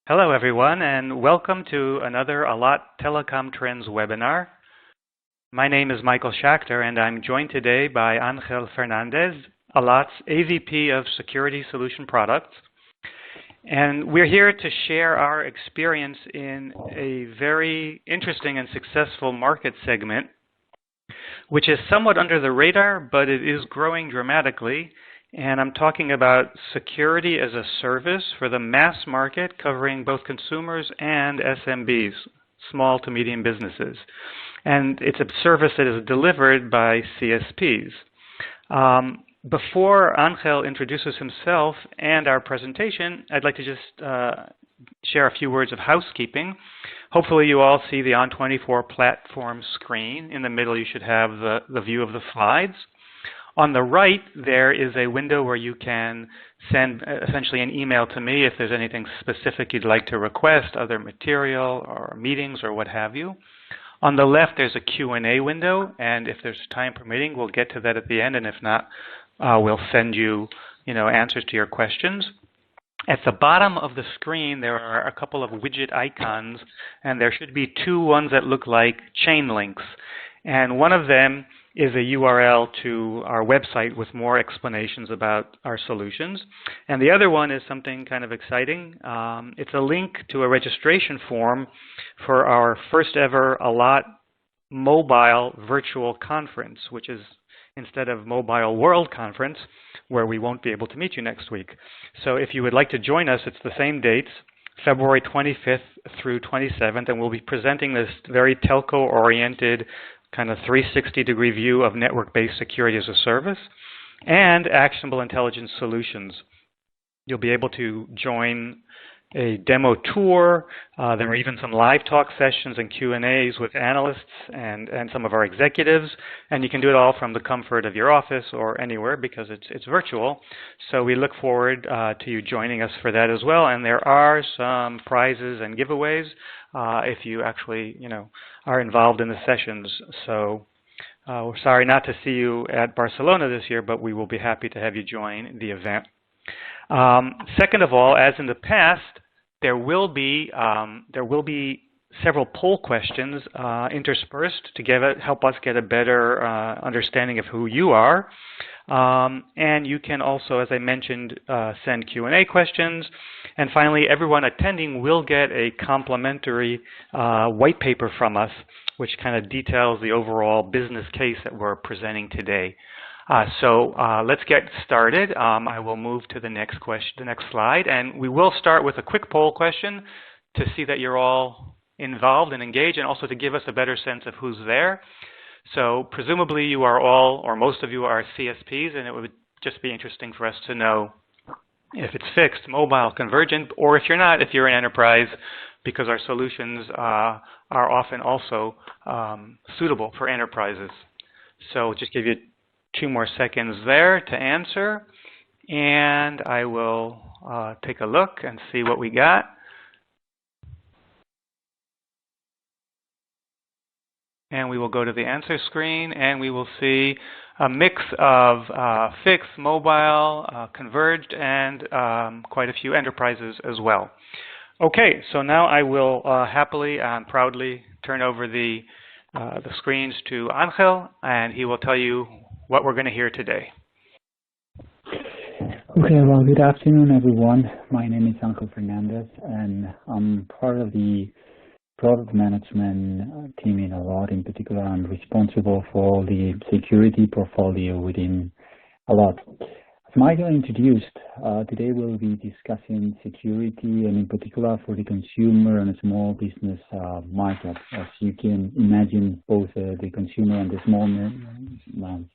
Hello everyone, and welcome to another ALAT Telecom Trends webinar. My name is Michael Schachter, and I'm joined today by Angel Fernandez, ALAT's AVP of Security Solution Products. And we're here to share our experience in a very interesting and successful market segment, which is somewhat under the radar, but it is growing dramatically. And I'm talking about security as a service for the mass market, covering both consumers and SMBs, small to medium businesses. And it's a service that is delivered by CSPs. Before Angel introduces himself and our presentation, I'd like to just share a few words of housekeeping. Hopefully you all see the On24 platform screen. In the middle you should have the view of the slides. On the right, there is a window where you can send essentially an email to me if there's anything specific you'd like to request, other material or meetings or what have you. On the left, there's a Q&A window, and if there's time permitting, we'll get to that at the end, and if not, we'll send you, answers to your questions. At the bottom of the screen, there are a couple of widget icons, and there should be two ones that look like chain links. And one of them is a URL to our website with more explanations about our solutions. And the other one is something kind of exciting. It's a link to a registration form for our first ever ALAT mobile virtual conference, which is instead of Mobile World Conference, where we won't be able to meet you next week. So if you would like to join us, it's the same dates, February 25th through 27th, and we'll be presenting this very telco-oriented kind of 360-degree view of network-based security as a service and actionable intelligence solutions. You'll be able to join a demo tour. There are even some live talk sessions and Q&As with analysts and some of our executives, and you can do it all from the comfort of your office or anywhere because it's virtual. So we look forward to you joining us for that as well, and there are some prizes and giveaways if you actually are involved in the sessions. So we're sorry not to see you at Barcelona this year, but we will be happy to have you join the event. Second of all, as in the past, there will be several poll questions interspersed to help us get a better understanding of who you are. And you can also, as I mentioned, send Q&A questions. And finally, everyone attending will get a complimentary white paper from us, which kind of details the overall business case that we're presenting today. So let's get started. I will move to the next slide, and we will start with a quick poll question to see that you're all involved and engaged, and also to give us a better sense of who's there. So presumably you are all, or most of you are CSPs, and it would just be interesting for us to know if it's fixed, mobile, convergent, or if you're not, if you're an enterprise, because our solutions are often also suitable for enterprises. So just give you 2 more seconds there to answer, and I will take a look and see what we got. And we will go to the answer screen, and we will see a mix of fixed, mobile, converged, and quite a few enterprises as well. Okay, so now I will happily and proudly turn over the screens to Angel, and he will tell you what we're going to hear today. Okay, well, good afternoon, everyone. My name is Angel Fernandez, and I'm part of the product management team in ALAT. In particular, I'm responsible for all the security portfolio within ALAT. As Michael introduced, today we'll be discussing security, and in particular for the consumer and small business market. As you can imagine, both the consumer and the small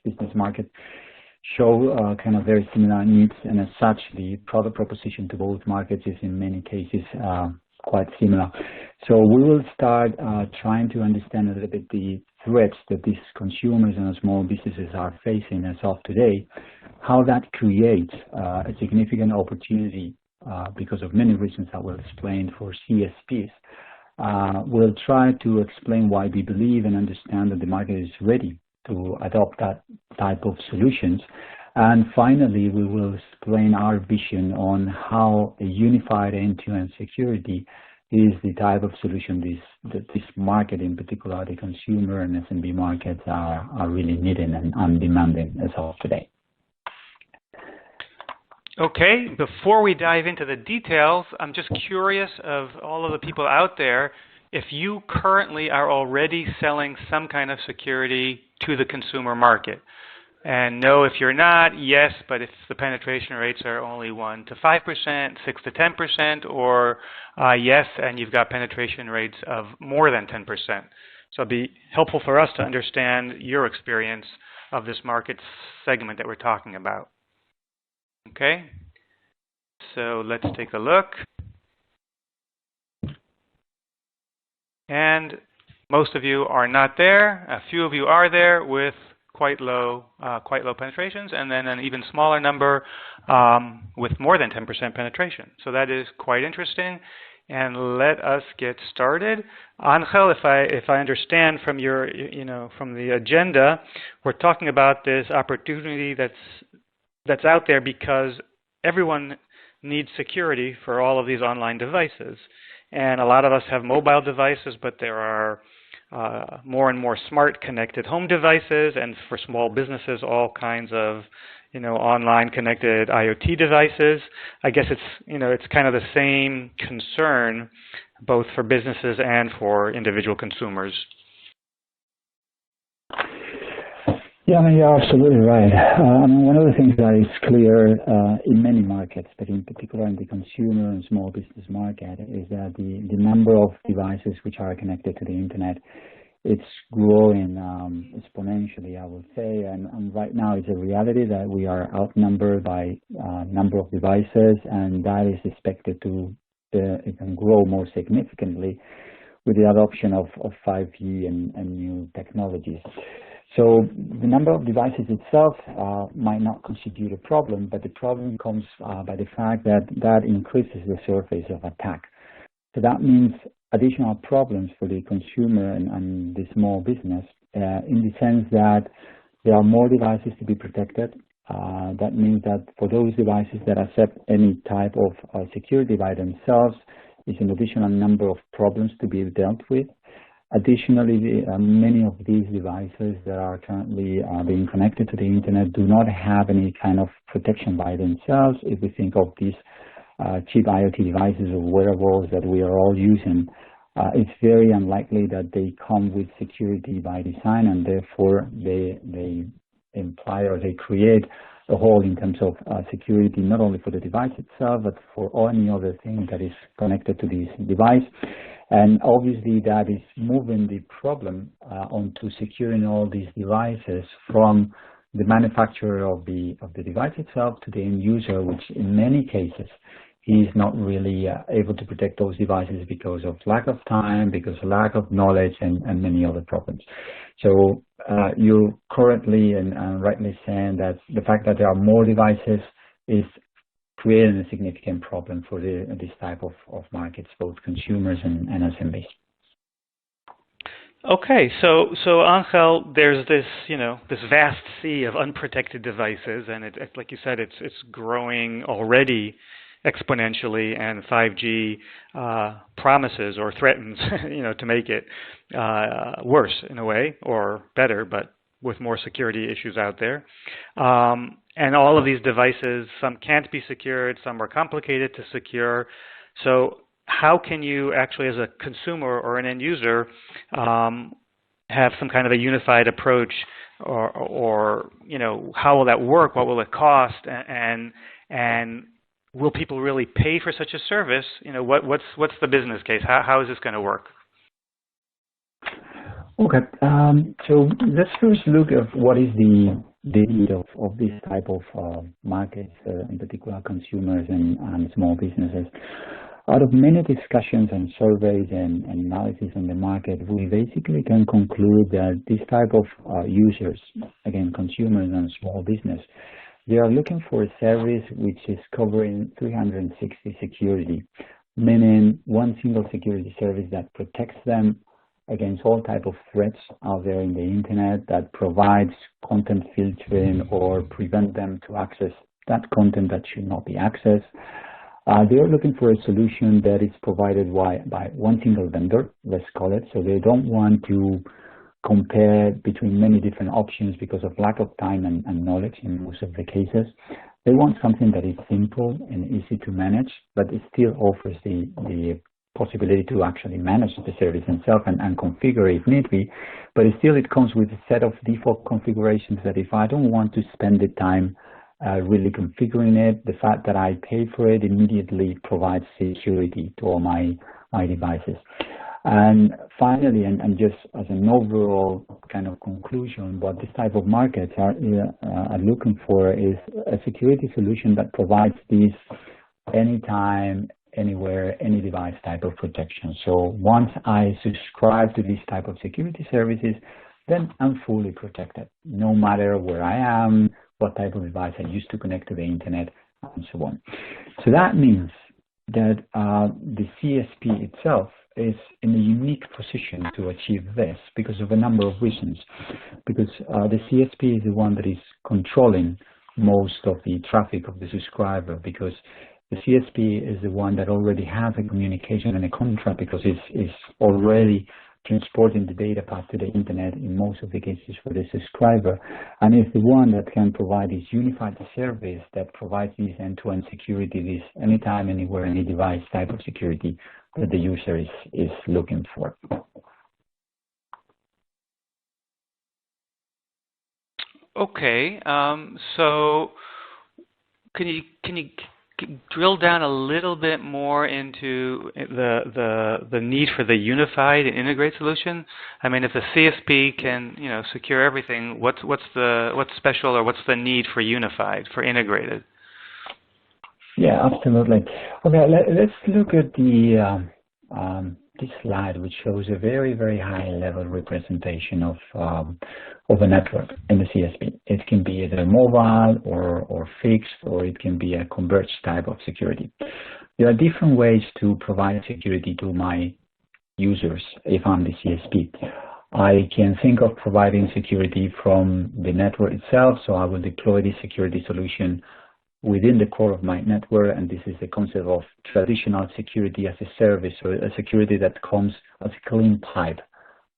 business market show kind of very similar needs, and as such, the product proposition to both markets is in many cases quite similar. So we will start trying to understand a little bit the threats that these consumers and small businesses are facing as of today, how that creates a significant opportunity because of many reasons I will explain for CSPs. We'll try to explain why we believe and understand that the market is ready to adopt that type of solutions. And finally, we will explain our vision on how a unified end-to-end security is the type of solution this market, in particular the consumer and SMB markets, are really needing and demanding as of today. Okay, before we dive into the details, I'm just curious of all of the people out there, if you currently are already selling some kind of security to the consumer market. And no, if you're not, yes, but if the penetration rates are only 1 to 5%, 6 to 10%, or yes, and you've got penetration rates of more than 10%. So it'd be helpful for us to understand your experience of this market segment that we're talking about. Okay, so let's take a look. And most of you are not there. A few of you are there with quite low penetrations, and then an even smaller number with more than 10% penetration. So that is quite interesting. And let us get started. Angel, if I understand from your, from the agenda, we're talking about this opportunity that's out there because everyone needs security for all of these online devices. And a lot of us have mobile devices, but there are more and more smart connected home devices, and for small businesses, all kinds of, online connected IoT devices. I guess it's kind of the same concern, both for businesses and for individual consumers. Yeah, you're absolutely right. One of the things that is clear in many markets, but in particular in the consumer and small business market, is that the number of devices which are connected to the internet, it's growing exponentially, I would say. And right now it's a reality that we are outnumbered by number of devices, and that is expected to even grow more significantly with the adoption of 5G and new technologies. So the number of devices itself might not constitute a problem, but the problem comes by the fact that increases the surface of attack. So that means additional problems for the consumer and the small business in the sense that there are more devices to be protected. That means that for those devices that accept any type of security by themselves, is an additional number of problems to be dealt with. Additionally, many of these devices that are currently being connected to the internet do not have any kind of protection by themselves. If we think of these cheap IoT devices or wearables that we are all using, it's very unlikely that they come with security by design, and therefore they imply or they create a hole in terms of security, not only for the device itself, but for any other thing that is connected to this device. And obviously that is moving the problem onto securing all these devices from the manufacturer of the device itself to the end user, which in many cases is not really able to protect those devices because of lack of time, because of lack of knowledge, and many other problems. So you're currently and rightly saying that the fact that there are more devices is creating a significant problem for this type of markets, both consumers and SMBs. Okay, so Angel, there's this this vast sea of unprotected devices, and it, like you said, it's growing already exponentially, and 5G promises or threatens to make it worse in a way, or better, but with more security issues out there. And all of these devices, some can't be secured, some are complicated to secure. So how can you actually, as a consumer or an end user, have some kind of a unified approach, or how will that work? What will it cost? And will people really pay for such a service? What's the business case? How is this going to work? Okay, so let's first look at what is the need of this type of markets, in particular consumers and small businesses. Out of many discussions and surveys and analysis on the market, we basically can conclude that this type of users, again, consumers and small business, they are looking for a service which is covering 360 security, meaning one single security service that protects them against all type of threats out there in the internet that provides content filtering or prevent them to access that content that should not be accessed. They are looking for a solution that is provided by one single vendor, let's call it. So they don't want to compare between many different options because of lack of time and knowledge in most of the cases. They want something that is simple and easy to manage, but it still offers the possibility to actually manage the service itself and configure if need be. But it comes with a set of default configurations that if I don't want to spend the time really configuring it, the fact that I pay for it immediately provides security to all my devices. And finally, and just as an overall kind of conclusion, what this type of markets are looking for is a security solution that provides these anytime, anywhere, any device type of protection. So once I subscribe to this type of security services, then I'm fully protected, no matter where I am, what type of device I used to connect to the internet, and so on. So that means that the CSP itself is in a unique position to achieve this because of a number of reasons. Because the CSP is the one that is controlling most of the traffic of the subscriber, because the CSP is the one that already has a communication and a contract because it's already transporting the data path to the internet in most of the cases for the subscriber, and is the one that can provide this unified service that provides this end-to-end security, this anytime, anywhere, any device type of security that the user is looking for. Okay, so can you drill down a little bit more into the need for the unified and integrated solution? I mean, if the CSP can secure everything, what's special, or what's the need for unified, for integrated? Yeah, absolutely. Okay, let's look at the this slide, which shows a very, very high level representation of a network in the CSP. It can be either mobile or fixed, or it can be a converged type of security. There are different ways to provide security to my users if I'm the CSP. I can think of providing security from the network itself, so I will deploy the security solution within the core of my network, and this is the concept of traditional security as a service, or a security that comes as a clean pipe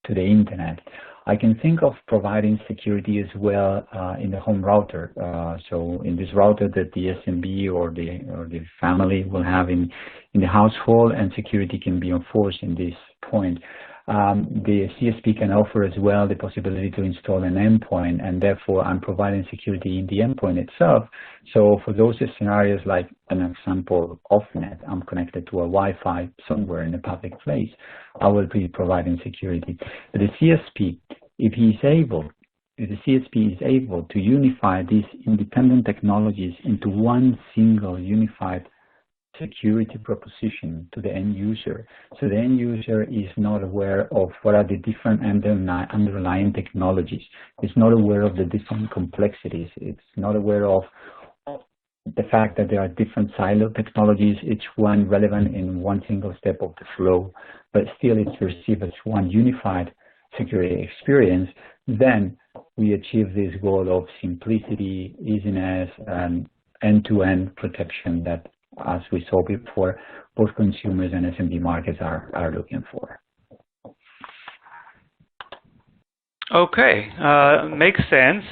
to the internet. I can think of providing security as well in the home router. So in this router that the SMB or the family will have in the household, and security can be enforced in this point. The CSP can offer as well the possibility to install an endpoint, and therefore I'm providing security in the endpoint itself. So for those scenarios, like an example, off-net, I'm connected to a Wi-Fi somewhere in a public place, I will be providing security. But the CSP, if the CSP is able to unify these independent technologies into one single unified security proposition to the end user, so the end user is not aware of what are the different underlying technologies. It's not aware of the different complexities. It's not aware of the fact that there are different silo technologies, each one relevant in one single step of the flow, but still it's perceived as one unified security experience. Then we achieve this goal of simplicity, easiness, and end-to-end protection that, as we saw before, both consumers and SMB markets are looking for. Okay, makes sense.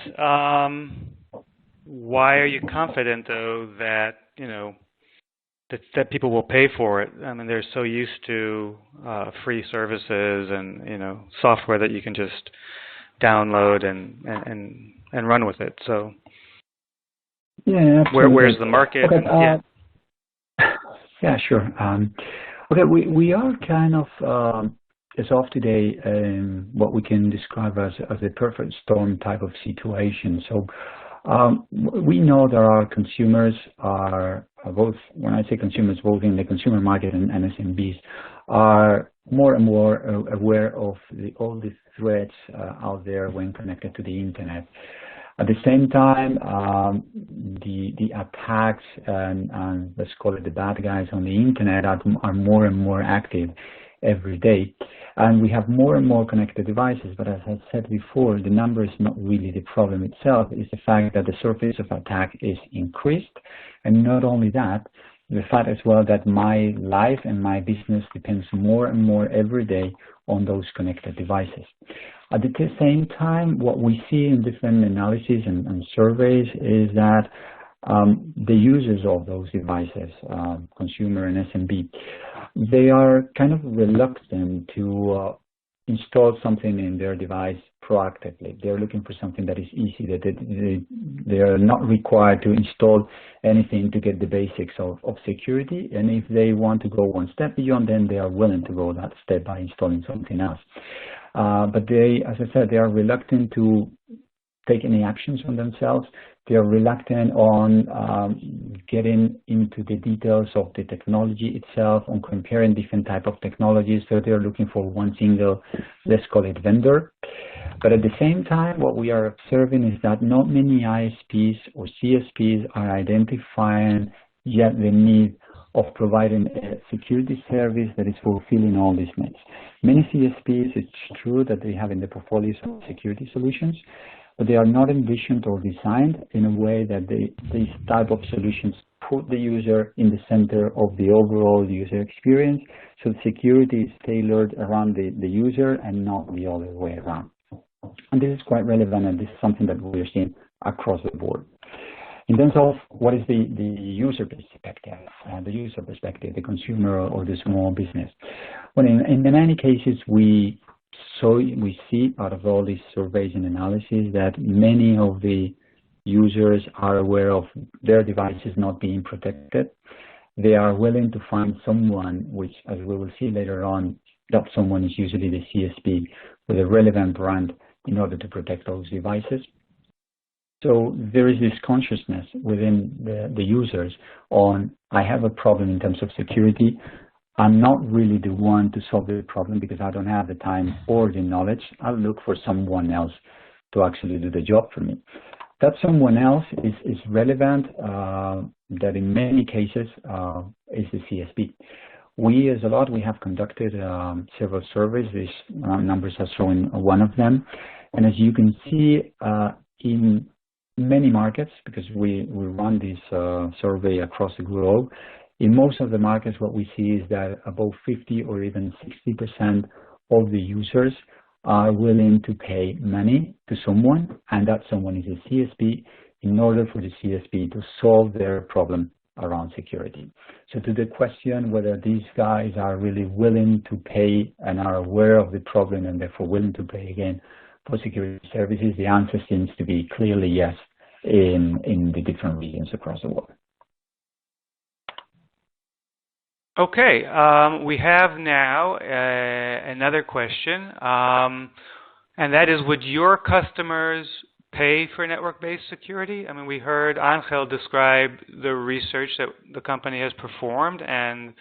Why are you confident, though, that that people will pay for it? I mean, they're so used to free services and software that you can just download and run with it. So, yeah, where's the market? Okay, yeah, sure. Okay, we are kind of as of today what we can describe as a perfect storm type of situation. So we know that our consumers are both, when I say consumers, both in the consumer market and SMBs, are more and more aware of all the threats out there when connected to the internet. At the same time, the attacks and let's call it the bad guys on the internet are more and more active. every day. And we have more and more connected devices, but as I said before, the number is not really the problem itself. It's the fact that the surface of attack is increased. And not only that, the fact as well that my life and my business depends more and more every day on those connected devices. At the same time, what we see in different analyses and surveys is that the users of those devices, consumer and SMB, they are kind of reluctant to install something in their device proactively. They're looking for something that is easy, that they are not required to install anything to get the basics of security. And if they want to go one step beyond, then they are willing to go that step by installing something else. But they, as I said, they are reluctant to take any actions on themselves. They are reluctant on getting into the details of the technology itself, on comparing different type of technologies. So they are looking for one single, let's call it, vendor. But at the same time, what we are observing is that not many ISPs or CSPs are identifying yet the need of providing a security service that is fulfilling all these needs. Many CSPs, it's true that they have in the portfolio some security solutions, but they are not envisioned or designed in a way that these type of solutions put the user in the center of the overall user experience. So security is tailored around the user and not the other way around. And this is quite relevant, and this is something that we're seeing across the board. In terms of what is the user perspective, the consumer or the small business. Well, in many cases, we see out of all these surveys and analyses that many of the users are aware of their devices not being protected. They are willing to find someone, which, as we will see later on, that someone is usually the CSP with a relevant brand in order to protect those devices. So there is this consciousness within the users on, I have a problem in terms of security. I'm not really the one to solve the problem because I don't have the time or the knowledge. I'll look for someone else to actually do the job for me. That someone else is relevant, that in many cases is the CSP. We, as a lot, we have conducted several surveys. These numbers are showing one of them. And as you can see, in many markets, because we run this survey across the globe, in most of the markets, what we see is that above 50 or even 60% of the users are willing to pay money to someone, and that someone is a CSP, in order for the CSP to solve their problem around security. So to the question whether these guys are really willing to pay and are aware of the problem and therefore willing to pay again for security services, the answer seems to be clearly yes in the different regions across the world. Okay, we have now another question, and that is, would your customers pay for network-based security? I mean, we heard Angel describe the research that the company has performed, and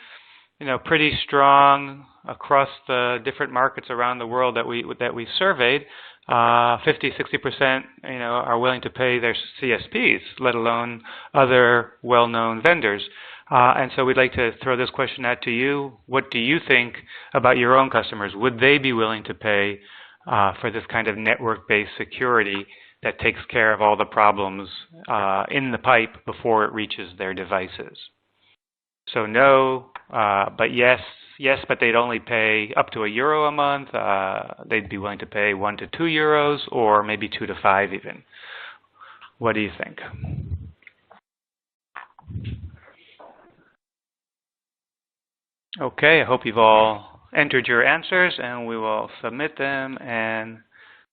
pretty strong across the different markets around the world that we surveyed. 50–60% are willing to pay their CSPs, let alone other well-known vendors. And so we'd like to throw this question out to you. What do you think about your own customers? Would they be willing to pay for this kind of network-based security that takes care of all the problems in the pipe before it reaches their devices? So no, but yes, but they'd only pay up to €1 a month. They'd be willing to pay €1 to €2, or maybe 2 to 5 even. What do you think? Okay, I hope you've all entered your answers, and we will submit them and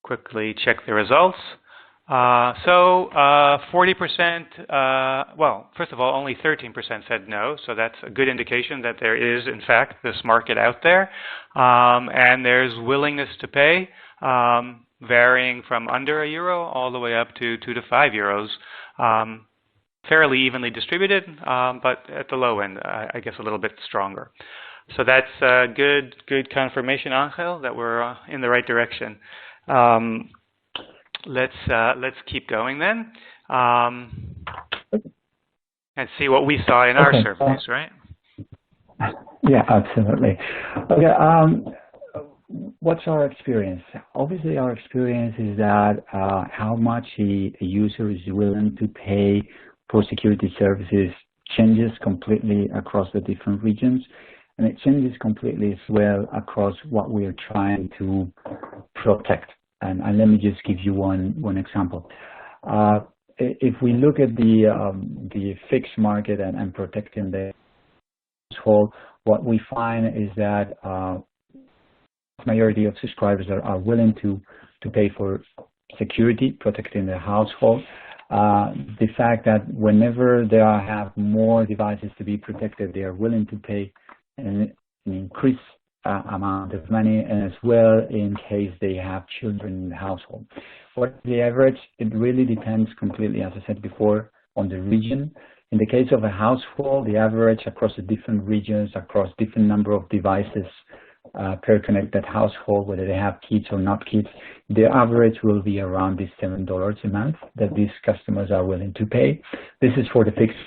quickly check the results. So 40%, well, first of all, only 13% said no, so that's a good indication that there is, in fact, this market out there, and there's willingness to pay, varying from under €1 all the way up to 2 to 5 euros, fairly evenly distributed, but at the low end, I guess a little bit stronger. So that's good confirmation, Angel, that we're in the right direction. Let's keep going then, and see what we saw in our surveys, right? Yeah, absolutely. Okay. What's our experience? Obviously, our experience is that how much a user is willing to pay for security services changes completely across the different regions, and it changes completely as well across what we are trying to protect. And let me just give you one example. If we look at the fixed market and protecting the household, what we find is that majority of subscribers are willing to pay for security, protecting their household. The fact that whenever they have more devices to be protected, they are willing to pay an increased amount of money, and as well in case they have children in the household. What the average, it really depends completely, as I said before, on the region. In the case of a household, the average across the different regions, across different number of devices per connected household, whether they have kids or not kids, the average will be around this $7 a month that these customers are willing to pay. This is for the fixed.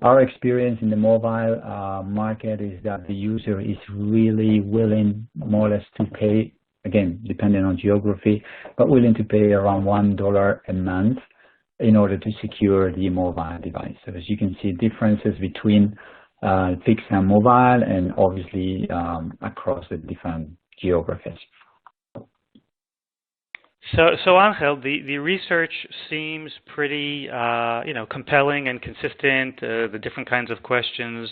Our experience in the mobile market is that the user is really willing, more or less, to pay, again, depending on geography, but willing to pay around $1 a month in order to secure the mobile device. So as you can see, differences between fixed and mobile, and obviously across the different geographies. So Angel, the research seems pretty, compelling and consistent. The different kinds of questions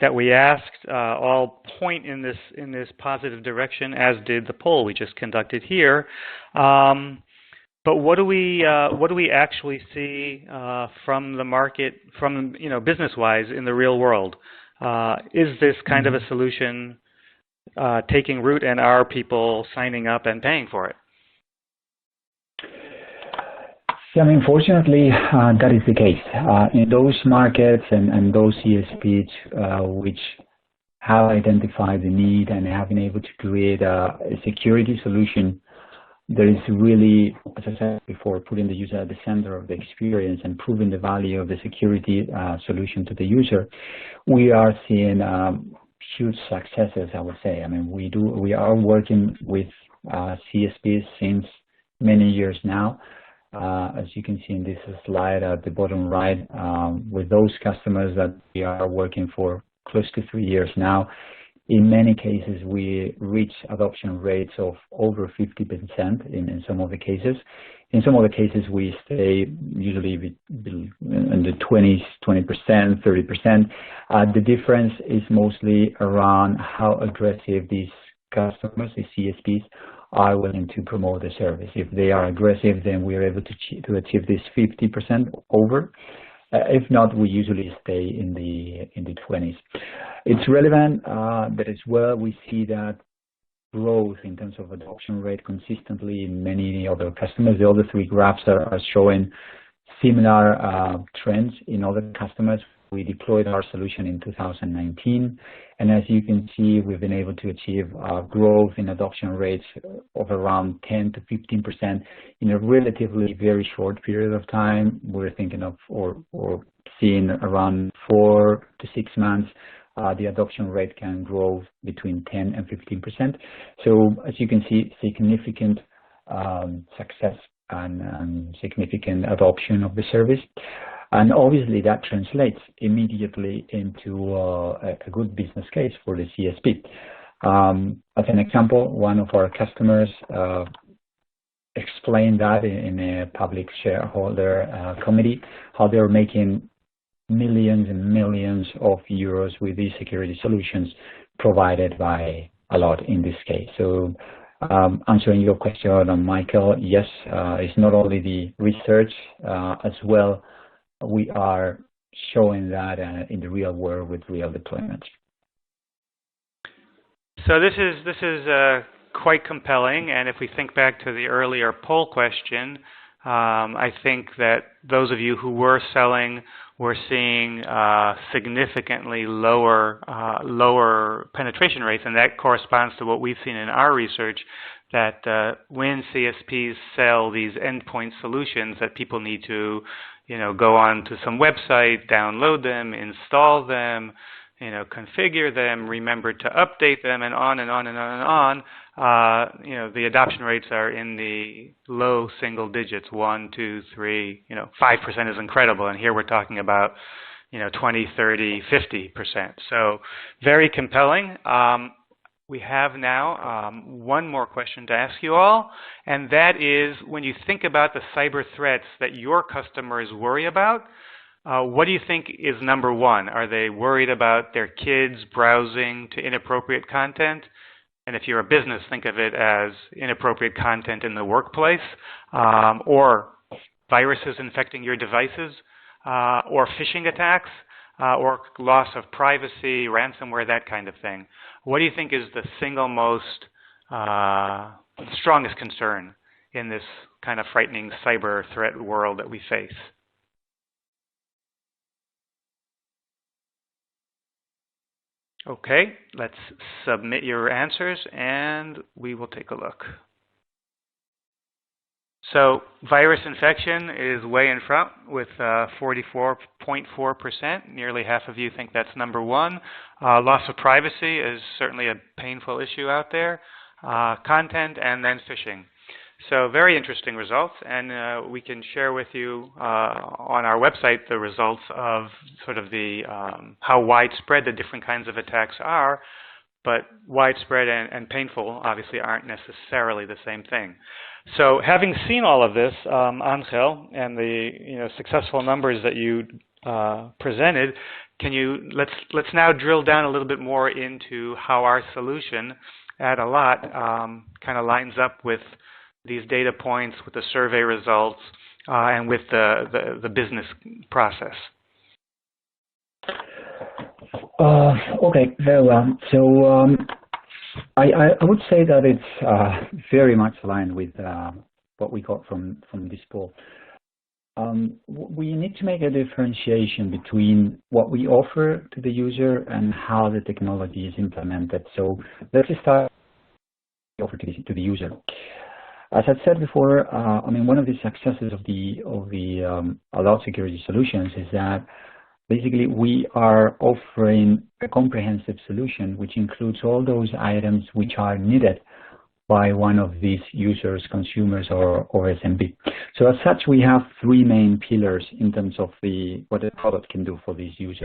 that we asked all point in this positive direction, as did the poll we just conducted here. But what do we actually see from the market, from business-wise in the real world? Is this kind of a solution taking root, and are people signing up and paying for it? Yeah, I mean, fortunately, that is the case. In those markets and those CSPs which have identified the need and have been able to create a security solution, there is really, as I said before, putting the user at the center of the experience and proving the value of the security solution to the user. We are seeing huge successes, I would say. I mean, we are working with CSPs since many years now. As you can see in this slide at the bottom right, with those customers that we are working for close to 3 years now, in many cases we reach adoption rates of over 50% in some of the cases. In some of the cases we stay usually in the 20%, 30%. The difference is mostly around how aggressive these customers, the CSPs, are willing to promote the service. If they are aggressive, then we are able to achieve this 50% over. If not, we usually stay in the 20s. It's relevant that as well we see that growth in terms of adoption rate consistently in many other customers. The other three graphs are showing similar trends in other customers. We deployed our solution in 2019, and as you can see, we've been able to achieve growth in adoption rates of around 10 to 15% in a relatively very short period of time. We're thinking of or seeing around 4 to 6 months. The adoption rate can grow between 10 and 15%. So as you can see, significant success and significant adoption of the service. And obviously that translates immediately into a good business case for the CSP. As an example, one of our customers explained that in a public shareholder committee, how they're making millions and millions of euros with these security solutions provided by Allot in this case. So answering your question, Michael, yes, it's not only the research, as well we are showing that in the real world with real deployments. So this is quite compelling, and if we think back to the earlier poll question, I think that those of you who were selling were seeing significantly lower penetration rates, and that corresponds to what we've seen in our research, that when CSPs sell these endpoint solutions that people need to go on to some website, download them, install them, configure them, remember to update them, and on and on and on and on. The adoption rates are in the low single digits, 1, 2, 3, 5% is incredible, and here we're talking about 20, 30, 50%. So very compelling. We have now one more question to ask you all, and that is, when you think about the cyber threats that your customers worry about, what do you think is number one? Are they worried about their kids browsing to inappropriate content? And if you're a business, think of it as inappropriate content in the workplace, or viruses infecting your devices, or phishing attacks, or loss of privacy, ransomware, that kind of thing. What do you think is the single most strongest concern in this kind of frightening cyber threat world that we face? Okay, let's submit your answers and we will take a look. So virus infection is way in front with 44.4%. Nearly half of you think that's number one. Loss of privacy is certainly a painful issue out there. Content, and then phishing. So very interesting results, and we can share with you on our website the results of sort of the how widespread the different kinds of attacks are, but widespread and painful obviously aren't necessarily the same thing. So having seen all of this, Angel, and the successful numbers that you presented, let's now drill down a little bit more into how our solution at a lot kind of lines up with these data points, with the survey results, and with the business process. Okay, very well. So I would say that it's very much aligned with what we got from this poll. We need to make a differentiation between what we offer to the user and how the technology is implemented. So let's start with offer to the user. As I've said before, one of the successes of the Allot security solutions is that basically we are offering a comprehensive solution which includes all those items which are needed by one of these users, consumers, or SMB. So as such, we have three main pillars in terms of what the product can do for these users.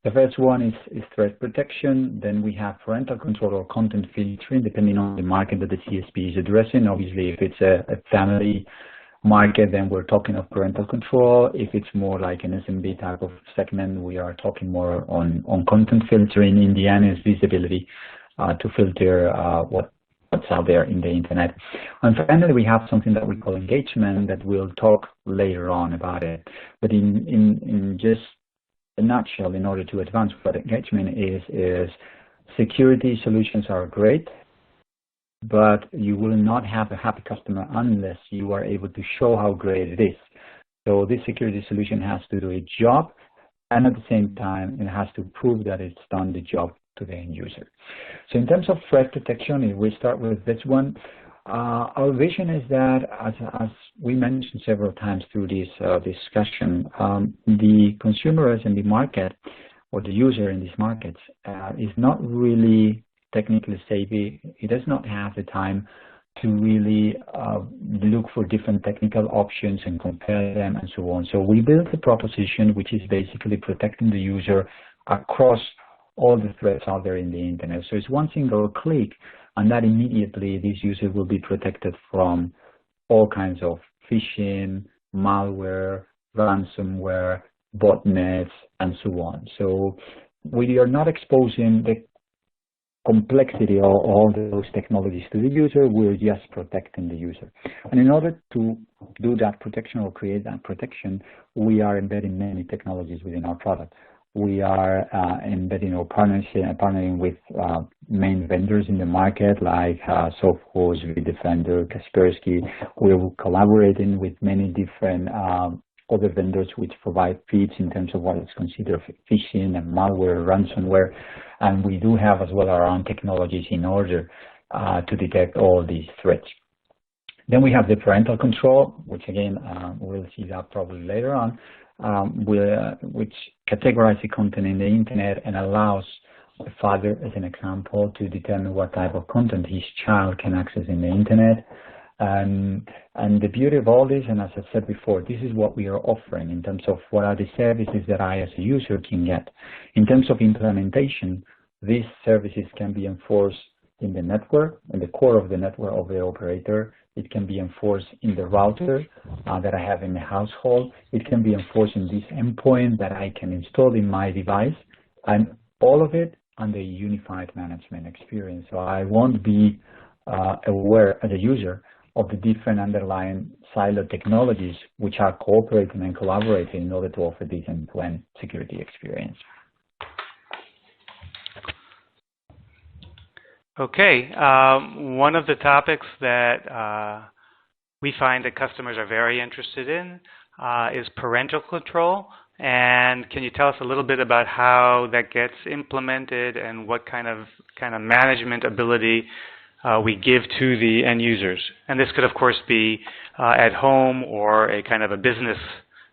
The first one is threat protection. Then we have parental control or content filtering, depending on the market that the CSP is addressing. Obviously, if it's a family market, then we're talking of parental control. If it's more like an SMB type of segment, we are talking more on content filtering. In the end, is visibility to filter what's out there in the internet. And finally, we have something that we call engagement that we'll talk later on about it. But in just a nutshell, in order to advance what engagement is security solutions are great, but you will not have a happy customer unless you are able to show how great it is. So this security solution has to do its job, and at the same time, it has to prove that it's done the job to the end user. So in terms of threat protection, if we start with this one, our vision is that, as we mentioned several times through this discussion, the consumer in the market, or the user in these markets, is not really technically savvy. He does not have the time to really look for different technical options and compare them and so on. So we built a proposition which is basically protecting the user across all the threats out there in the internet. So it's one single click, and that immediately this user will be protected from all kinds of phishing, malware, ransomware, botnets, and so on. So we are not exposing the complexity of all those technologies to the user, we're just protecting the user. And in order to do that protection or create that protection, we are embedding many technologies within our product. We are embedding or partnering with main vendors in the market like Sophos, Defender, Kaspersky. We're collaborating with many different other vendors which provide feeds in terms of what is considered phishing and malware, ransomware, and we do have as well our own technologies in order to detect all these threats. Then we have the parental control, which again we'll see that probably later on, which categorize the content in the internet and allows the father, as an example, to determine what type of content his child can access in the internet. And the beauty of all this, and as I said before, this is what we are offering in terms of what are the services that I as a user can get. In terms of implementation, these services can be enforced in the network, in the core of the network of the operator. It can be enforced in the router that I have in the household. It can be enforced in this endpoint that I can install in my device, and all of it under a unified management experience. So I won't be aware as a user of the different underlying silo technologies which are cooperating and collaborating in order to offer this end-to-end security experience. Okay, one of the topics that we find that customers are very interested in is parental control. And can you tell us a little bit about how that gets implemented and what kind of management ability we give to the end users? And this could, of course, be at home or a kind of a business,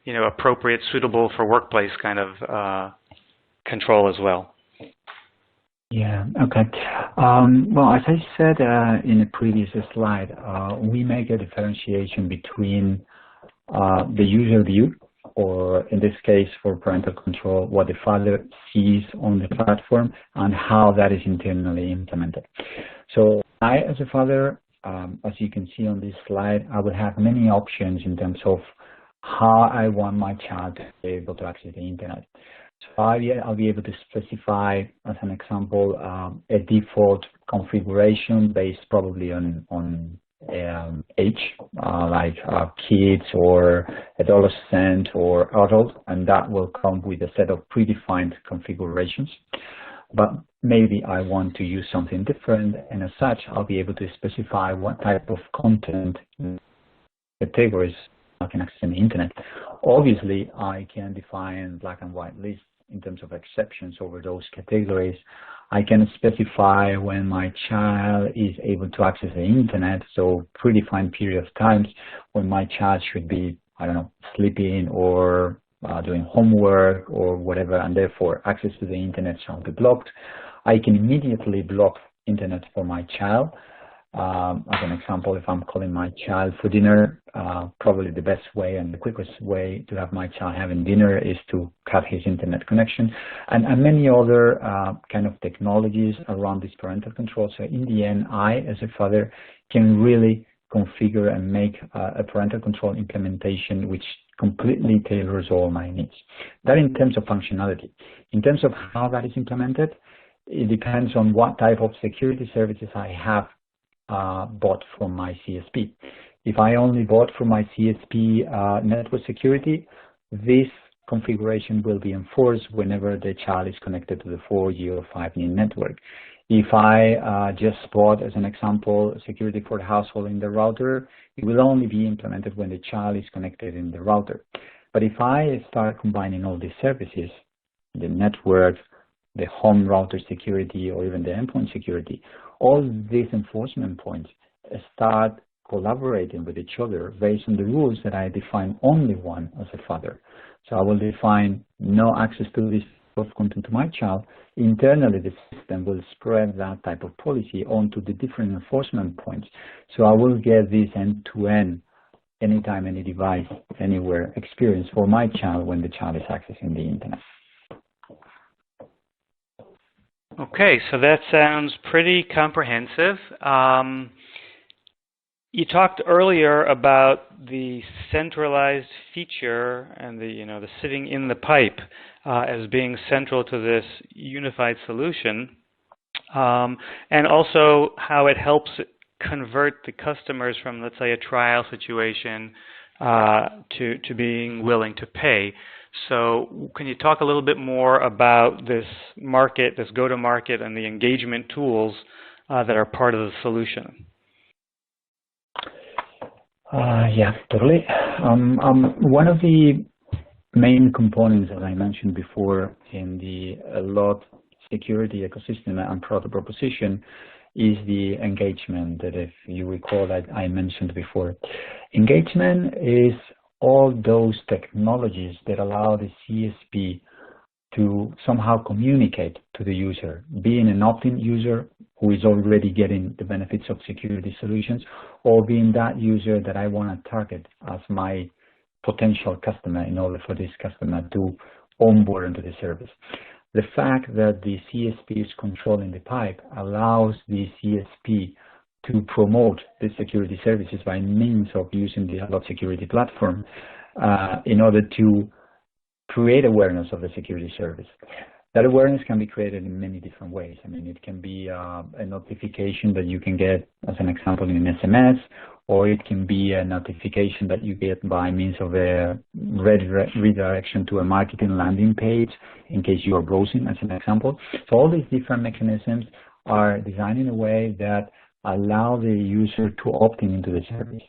appropriate, suitable for workplace kind of control as well. Yeah, okay. Well, as I said in a previous slide, we make a differentiation between the user view, or in this case for parental control, what the father sees on the platform and how that is internally implemented. So I, as a father, as you can see on this slide, I will have many options in terms of how I want my child to be able to access the internet. So I'll be able to specify, as an example, a default configuration based probably on age, like kids or adolescent or adult, and that will come with a set of predefined configurations. But maybe I want to use something different, and as such, I'll be able to specify what type of content categories I can access on the internet. Obviously, I can define black and white lists in terms of exceptions over those categories. I can specify when my child is able to access the internet, so predefined period of times when my child should be, I don't know, sleeping or doing homework or whatever, and therefore access to the internet shall be blocked. I can immediately block internet for my child. As an example, if I'm calling my child for dinner, probably the best way and the quickest way to have my child having dinner is to cut his internet connection, and many other kind of technologies around this parental control. So in the end, I, as a father, can really configure and make a parental control implementation which completely tailors all my needs. That in terms of functionality. In terms of how that is implemented, it depends on what type of security services I have bought from my CSP. If I only bought from my CSP network security, this configuration will be enforced whenever the child is connected to the 4G or 5G network. If I just bought, as an example, security for the household in the router, it will only be implemented when the child is connected in the router. But if I start combining all these services, the network, the home router security, or even the endpoint security, all these enforcement points start collaborating with each other based on the rules that I define only one as a father. So I will define no access to this type of content to my child. Internally, the system will spread that type of policy onto the different enforcement points. So I will get this end-to-end, anytime, any device, anywhere experience for my child when the child is accessing the internet. Okay, so that sounds pretty comprehensive. You talked earlier about the centralized feature and the sitting in the pipe as being central to this unified solution, and also how it helps convert the customers from, let's say, a trial situation to being willing to pay. So can you talk a little bit more about this market, this go-to-market, and the engagement tools that are part of the solution? Yeah, totally. One of the main components, as I mentioned before, in the lot security ecosystem and product proposition is the engagement that, if you recall, that I mentioned before. Engagement is all those technologies that allow the CSP to somehow communicate to the user, being an opt-in user who is already getting the benefits of security solutions, or being that user that I want to target as my potential customer in order for this customer to onboard into the service. The fact that the CSP is controlling the pipe allows the CSP to promote the security services by means of using the Allot security platform in order to create awareness of the security service. That awareness can be created in many different ways. I mean, it can be a notification that you can get, as an example, in an SMS, or it can be a notification that you get by means of a redirection to a marketing landing page in case you are browsing, as an example. So all these different mechanisms are designed in a way that allow the user to opt into the service,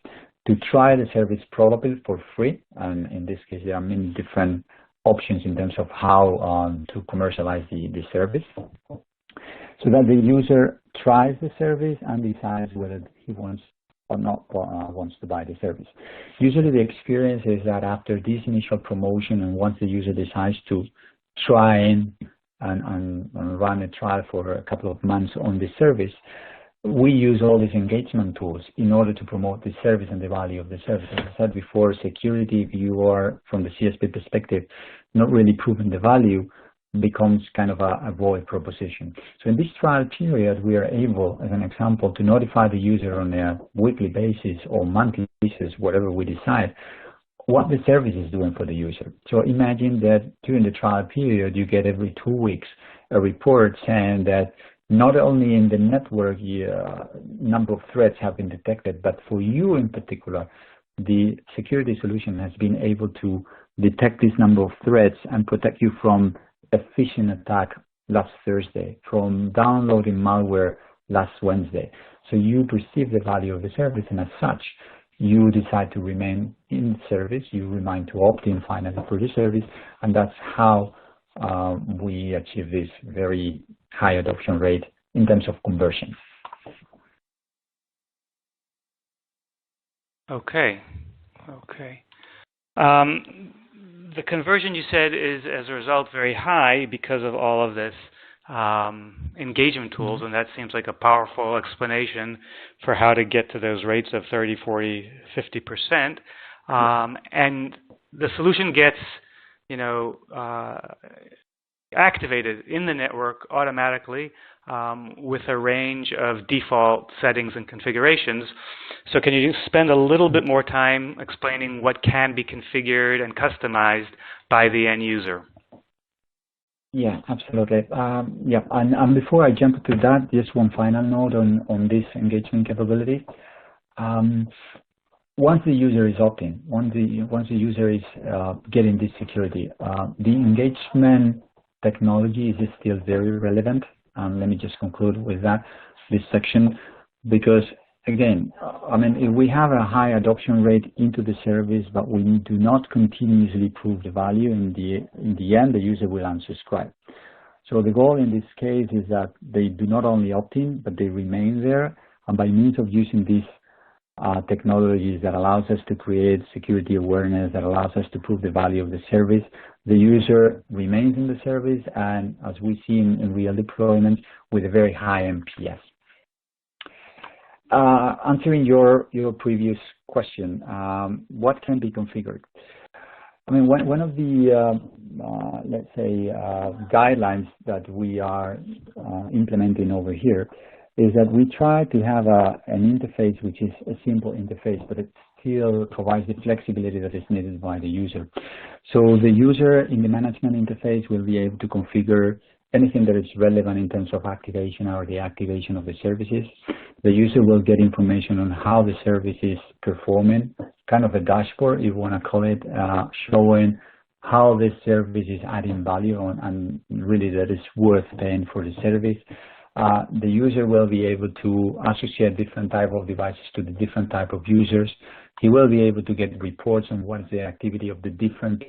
to try the service probably for free. And in this case, there are many different options in terms of how to commercialize the service, so that the user tries the service and decides whether he wants or not wants to buy the service. Usually the experience is that after this initial promotion, and once the user decides to try and run a trial for a couple of months on the service, we use all these engagement tools in order to promote the service and the value of the service. As I said before, security, if you are, from the CSP perspective, not really proving the value, becomes kind of a void proposition. So in this trial period, we are able, as an example, to notify the user on a weekly basis or monthly basis, whatever we decide, what the service is doing for the user. So imagine that during the trial period, you get every 2 weeks a report saying that not only in the network number of threats have been detected, but for you in particular, the security solution has been able to detect this number of threats and protect you from a phishing attack last Thursday, from downloading malware last Wednesday. So you perceive the value of the service, and as such, you decide to remain in service, you remain to opt in finally for the service, and that's how we achieve this very high adoption rate in terms of conversion. Okay. The conversion, you said, is as a result very high because of all of this engagement tools, and that seems like a powerful explanation for how to get to those rates of 30, 40, 50%. And the solution gets, activated in the network automatically with a range of default settings and configurations. So can you spend a little bit more time explaining what can be configured and customized by the end user? Yeah, absolutely. And before I jump to that, just one final note on this engagement capability. Once the user is opting, once the user is getting this security, the engagement technology is still very relevant. Let me just conclude with this section, because again, if we have a high adoption rate into the service, but we do not continuously prove the value, in the end, the user will unsubscribe. So the goal in this case is that they do not only opt in, but they remain there, and by means of using these technologies that allows us to create security awareness, that allows us to prove the value of the service, the user remains in the service, and as we see in real deployments, with a very high NPS. Answering your previous question, what can be configured? One of the, let's say, guidelines that we are implementing over here is that we try to have an interface which is a simple interface, but it still provides the flexibility that is needed by the user. So the user in the management interface will be able to configure anything that is relevant in terms of activation or deactivation of the services. The user will get information on how the service is performing, kind of a dashboard, if you want to call it, showing how the service is adding value and really that it's worth paying for the service. The user will be able to associate different type of devices to the different type of users. He will be able to get reports on what is the activity of the different.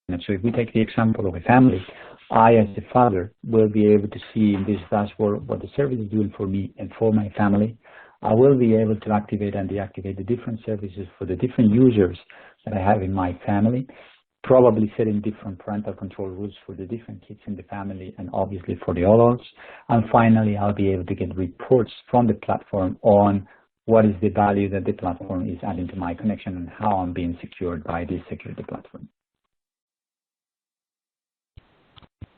And so if we take the example of a family, I as the father will be able to see in this dashboard what the service is doing for me and for my family. I will be able to activate and deactivate the different services for the different users that I have in my family. probably setting different parental control rules for the different kids in the family and obviously for the adults. And finally, I'll be able to get reports from the platform on what is the value that the platform is adding to my connection and how I'm being secured by this security platform.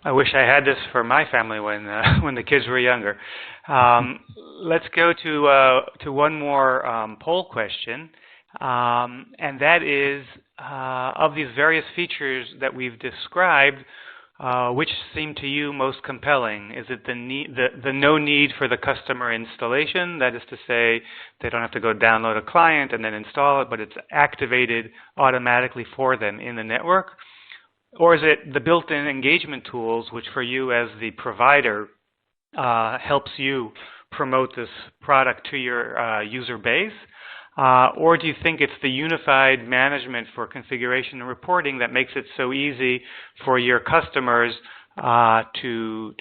I wish I had this for my family when the kids were younger. Let's go to one more poll question, and that is, of these various features that we've described, which seem to you most compelling? Is it the no need for the customer installation? That is to say, they don't have to go download a client and then install it, but it's activated automatically for them in the network? Or is it the built-in engagement tools, which for you as the provider helps you promote this product to your user base? Or do you think it's the unified management for configuration and reporting that makes it so easy for your customers to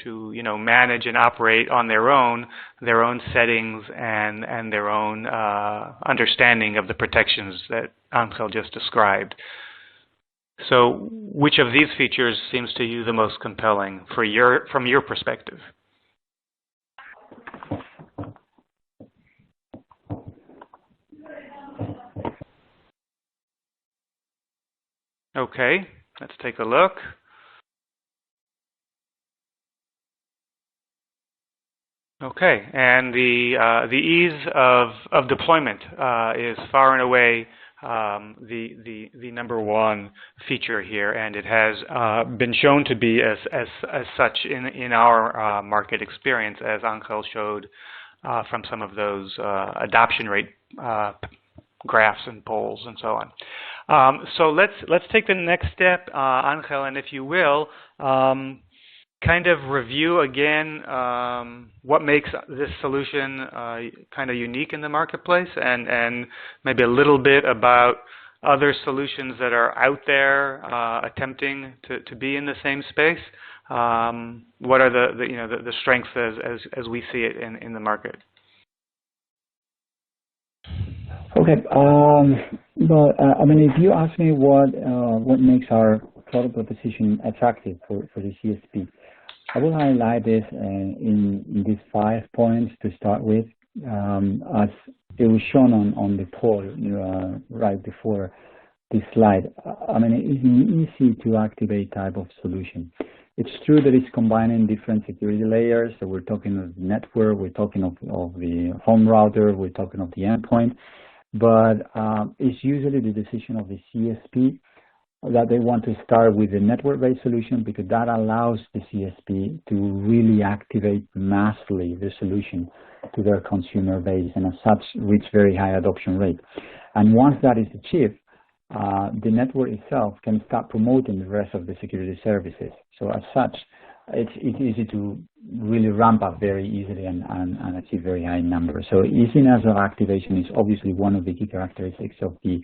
manage and operate on their own settings and their own understanding of the protections that Angel just described? So which of these features seems to you the most compelling from your perspective? Okay, let's take a look. Okay, and the ease of deployment is far and away the number one feature here, and it has been shown to be as such in our market experience, as Angel showed from some of those adoption rate graphs and polls and so on. So let's take the next step, Angel, and if you will, kind of review again what makes this solution kind of unique in the marketplace, and maybe a little bit about other solutions that are out there attempting to be in the same space. What are the strengths as we see it in the market? Okay. Well, I mean, if you ask me what makes our product proposition attractive for the CSP, I will highlight this in these 5 points to start with. As it was shown on the poll right before this slide, I mean, it's an easy to activate type of solution. It's true that it's combining different security layers. So we're talking of the network, we're talking of the home router, we're talking of the endpoint, but it's usually the decision of the CSP that they want to start with a network-based solution, because that allows the CSP to really activate massively the solution to their consumer base, and as such reach very high adoption rate. And once that is achieved, the network itself can start promoting the rest of the security services. So as such, it's easy to really ramp up very easily and achieve very high numbers. So easiness of activation is obviously one of the key characteristics of the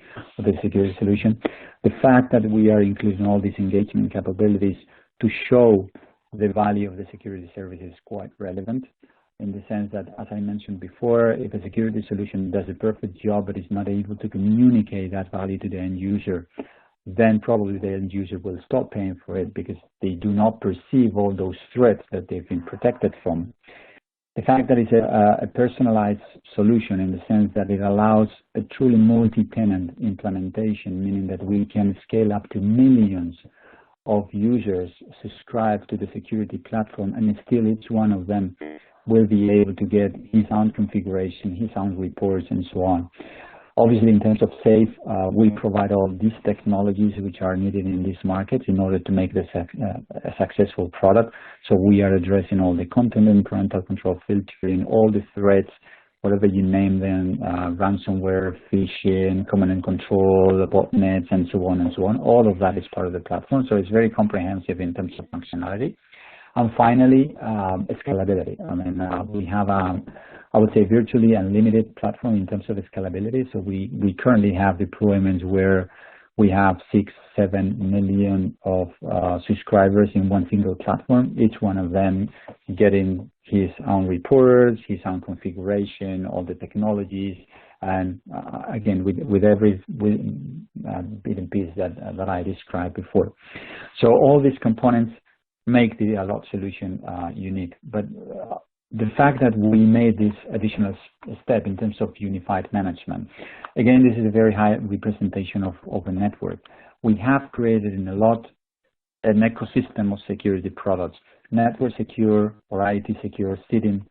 security solution. The fact that we are including all these engagement capabilities to show the value of the security service is quite relevant, in the sense that, as I mentioned before, if a security solution does a perfect job but is not able to communicate that value to the end user, then probably the end user will stop paying for it because they do not perceive all those threats that they've been protected from. The fact that it's a personalized solution, in the sense that it allows a truly multi-tenant implementation, meaning that we can scale up to millions of users subscribe to the security platform, and still each one of them will be able to get his own configuration, his own reports, and so on. Obviously, in terms of safe, we provide all these technologies which are needed in these markets in order to make this a successful product. So we are addressing all the content and parental control filtering, all the threats, whatever you name them, ransomware, phishing, command and control, botnets, and so on and so on. All of that is part of the platform. So it's very comprehensive in terms of functionality. And finally, scalability. I mean, we have I would say virtually unlimited platform in terms of scalability. So we currently have deployments where we have 6-7 million of subscribers in one single platform, each one of them getting his own reports, his own configuration, all the technologies, and again, with every bit and piece that I described before. So all these components make the Allot solution unique. But the fact that we made this additional step in terms of unified management, again, this is a very high representation of a network. We have created in Allot an ecosystem of security products, network secure or IoT secure, sitting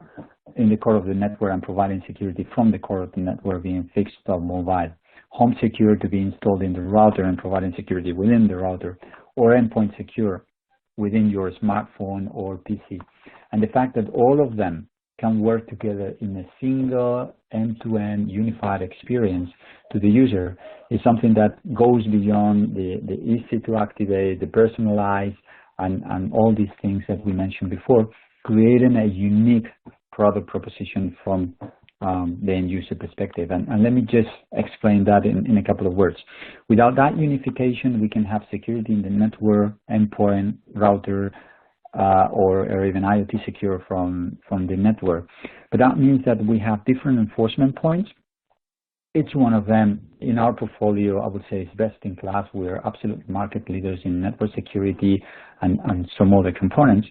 in the core of the network and providing security from the core of the network, being fixed or mobile. Home secure to be installed in the router and providing security within the router, or endpoint secure within your smartphone or PC. And the fact that all of them can work together in a single end-to-end unified experience to the user is something that goes beyond the easy to activate, the personalized, and all these things that we mentioned before, creating a unique product proposition from the end user perspective. And let me just explain that in a couple of words. Without that unification, we can have security in the network, endpoint, router, or even IoT secure from the network. But that means that we have different enforcement points. Each one of them in our portfolio, I would say, is best in class. We're absolute market leaders in network security and some other components,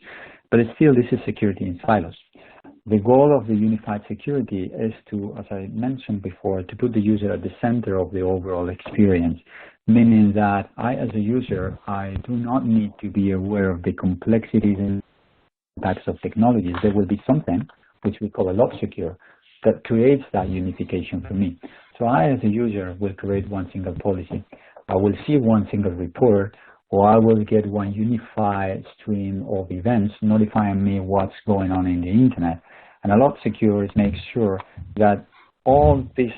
but still this is security in silos. The goal of the unified security is to, as I mentioned before, to put the user at the center of the overall experience, meaning that I, as a user, I do not need to be aware of the complexities and types of technologies. There will be something, which we call Allot Secure, that creates that unification for me. So I, as a user, will create one single policy. I will see one single report, or I will get one unified stream of events notifying me what's going on in the internet. And Allot Secure makes sure that all this,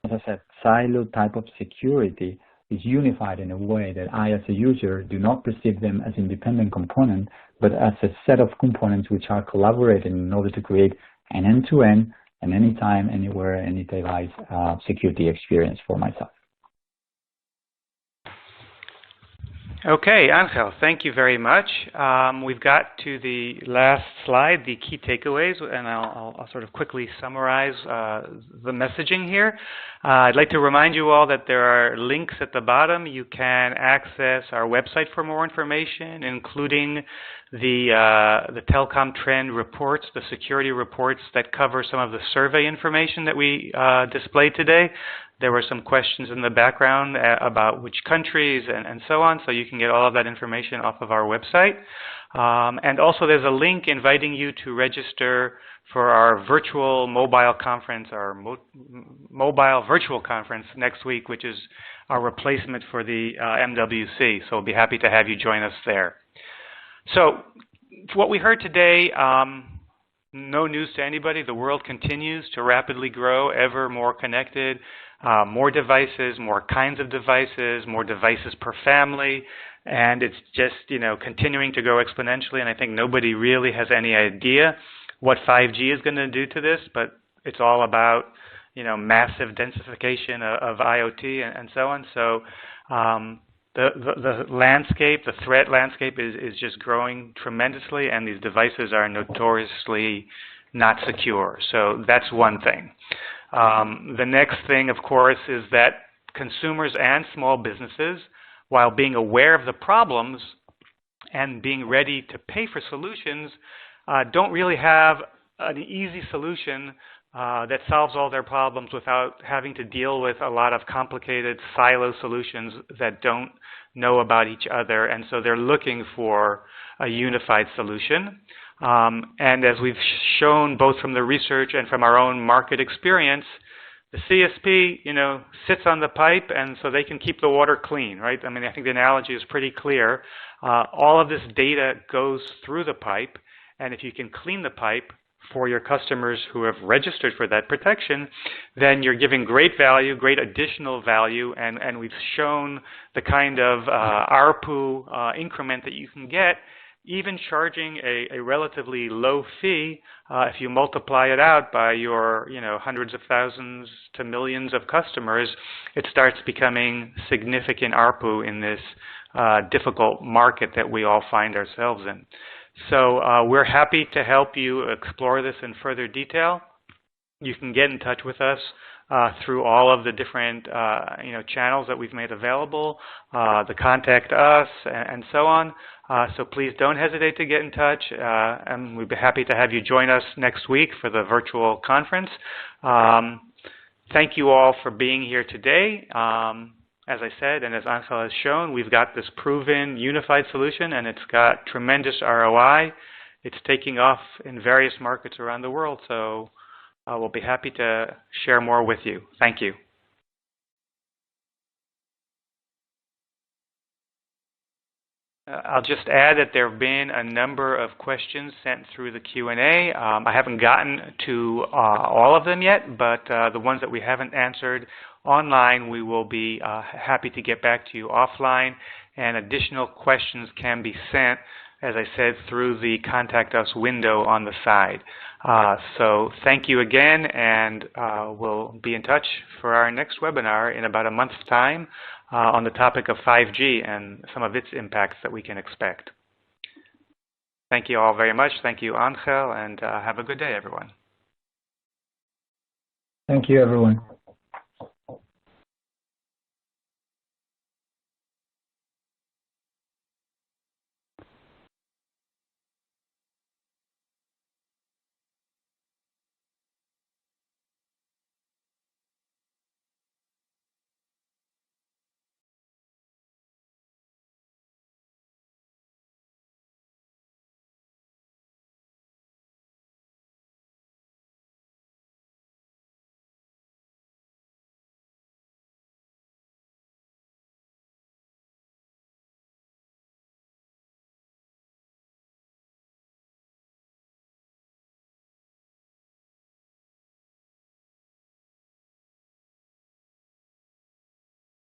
as I said, silo type of security is unified in a way that I, as a user, do not perceive them as independent components, but as a set of components which are collaborating in order to create an end-to-end and anytime, anywhere, any device security experience for myself. Okay, Angel, thank you very much. We've got to the last slide, the key takeaways, and I'll sort of quickly summarize the messaging here. I'd like to remind you all that there are links at the bottom. You can access our website for more information, including the Telecom trend reports, the security reports that cover some of the survey information that we displayed today. There were some questions in the background about which countries and so on, so you can get all of that information off of our website. And also there's a link inviting you to register for our virtual mobile conference, our mobile virtual conference next week, which is our replacement for the MWC. So we'll be happy to have you join us there. So what we heard today, no news to anybody. The world continues to rapidly grow, ever more connected. More devices, more kinds of devices, more devices per family, and it's just, continuing to grow exponentially, and I think nobody really has any idea what 5G is going to do to this, but it's all about, massive densification of IoT and so on. So the landscape, the threat landscape is just growing tremendously, and these devices are notoriously not secure. So that's one thing. The next thing, of course, is that consumers and small businesses, while being aware of the problems and being ready to pay for solutions, don't really have an easy solution that solves all their problems without having to deal with a lot of complicated silo solutions that don't know about each other. And so they're looking for a unified solution. And as we've shown both from the research and from our own market experience, the CSP, sits on the pipe, and so they can keep the water clean, right? I mean, I think the analogy is pretty clear. All of this data goes through the pipe, and if you can clean the pipe for your customers who have registered for that protection, then you're giving great value, great additional value, and we've shown the kind of ARPU increment that you can get, even charging a relatively low fee. If you multiply it out by your hundreds of thousands to millions of customers, it starts becoming significant ARPU in this difficult market that we all find ourselves in. So we're happy to help you explore this in further detail. You can get in touch with us through all of the different channels that we've made available, the contact us, and so on. So please don't hesitate to get in touch, and we'd be happy to have you join us next week for the virtual conference. Thank you all for being here today. As I said, and as Angel has shown, we've got this proven unified solution, and it's got tremendous ROI. It's taking off in various markets around the world, so we'll be happy to share more with you. Thank you. I'll just add that there have been a number of questions sent through the Q&A. I haven't gotten to all of them yet, but the ones that we haven't answered online, we will be happy to get back to you offline, and additional questions can be sent, as I said, through the Contact Us window on the side. So thank you again, and we'll be in touch for our next webinar in about a month's time on the topic of 5G and some of its impacts that we can expect. Thank you all very much. Thank you, Angel, and have a good day, everyone. Thank you, everyone.